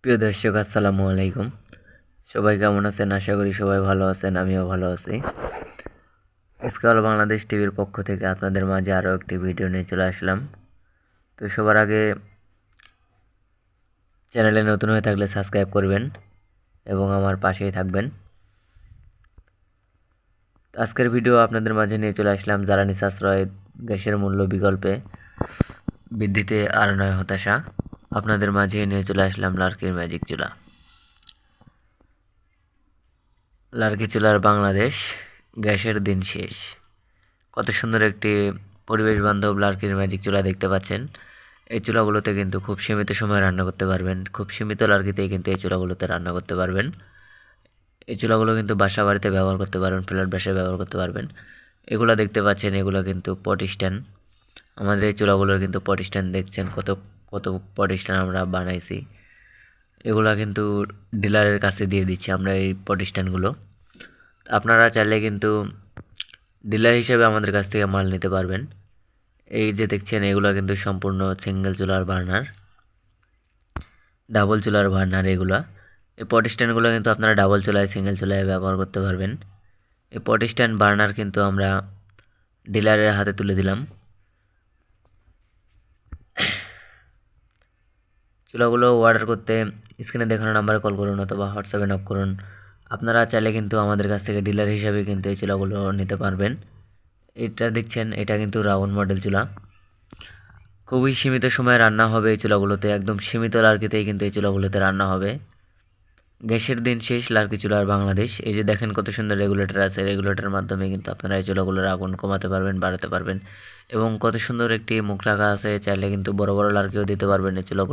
প্রিয় দর্শক, আসসালামু আলাইকুম। সবাই কেমন আছেন? আশা করি সবাই ভালো আছেন, আমিও ভালো আছি। স্কাল বাংলাদেশ টিভির পক্ষ থেকে আপনাদের মাঝে আরও একটি ভিডিও নিয়ে চলে আসলাম। তো সবার আগে চ্যানেলে নতুন হয়ে থাকলে সাবস্ক্রাইব করবেন এবং আমার পাশেই থাকবেন। আজকের ভিডিও আপনাদের মাঝে নিয়ে চলে আসলাম জ্বালানি সাশ্রয়, গ্যাসের মূল্য বিকল্পে বৃদ্ধিতে আর নয় হতাশা। আপনাদের মাঝে নিয়ে চলে আসলাম লার্কির ম্যাজিক চুলা। লার্কি চুলার বাংলাদেশ, গ্যাসের দিন শেষ। কত সুন্দর একটি পরিবেশ বান্ধব লার্কির ম্যাজিক চুলা দেখতে পাচ্ছেন। এই চুলাগুলোতে কিন্তু খুব সীমিত সময় রান্না করতে পারবেন। খুব সীমিত লার্কিতেই কিন্তু এই চুলাগুলোতে রান্না করতে পারবেন। এই চুলাগুলো কিন্তু বাসা বাড়িতে ব্যবহার করতে পারবেন, ফ্ল্যাট বাসায় ব্যবহার করতে পারবেন। এগুলো দেখতে পাচ্ছেন, এগুলো কিন্তু পট স্ট্যান্ড। আমাদের এই চুলাগুলোর কিন্তু পট স্ট্যান্ড দেখছেন, কত কত পট স্ট্যান্ড আমরা বানাইছি। এগুলা কিন্তু ডিলারের কাছে দিয়ে দিচ্ছি আমরা এই পট স্ট্যান্ডগুলো। আপনারা চাইলে কিন্তু ডিলার হিসেবে আমাদের কাছ থেকে মাল নিতে পারবেন। এই যে দেখছেন, এগুলো কিন্তু সম্পূর্ণ সিঙ্গেল চুলার বার্নার, ডাবল চুলার বার্নার এগুলা। এই পট স্ট্যান্ডগুলো কিন্তু আপনারা ডাবল চুলায়, সিঙ্গেল চুলায় ব্যবহার করতে পারবেন। এই পট স্ট্যান্ড বার্নার কিন্তু আমরা ডিলারের হাতে তুলে দিলাম। চুলাগুলো অর্ডার করতে স্ক্রিনে দেখানো নাম্বারে কল করুন অথবা হোয়াটসঅ্যাপে নক করুন। আপনারা চাইলে কিন্তু আমাদের কাছ থেকে ডিলার হিসাবে কিন্তু এই চুলাগুলো নিতে পারবেন। এটা দেখছেন, এটা কিন্তু রাউন্ড মডেল চুলা। খুবই সীমিত সময়ে রান্না হবে এই চুলাগুলোতে, একদম সীমিত লার্কিতেই কিন্তু এই চুলাগুলোতে রান্না হবে। গ্যাসের দিন শেষ, লার্কি চুলার বাংলাদেশ। এই যে দেখেন কত সুন্দর রেগুলেটর আছে, রেগুলেটরের মাধ্যমে কিন্তু আপনারা এই চুলাগুলোর আগুন কমাতে পারবেন, বাড়াতে পারবেন। এবং কত সুন্দর একটি মুখ রাখা আছে, চাইলে কিন্তু বড় বড় লার্কিও দিতে পারবেন এই চুলাগুলো।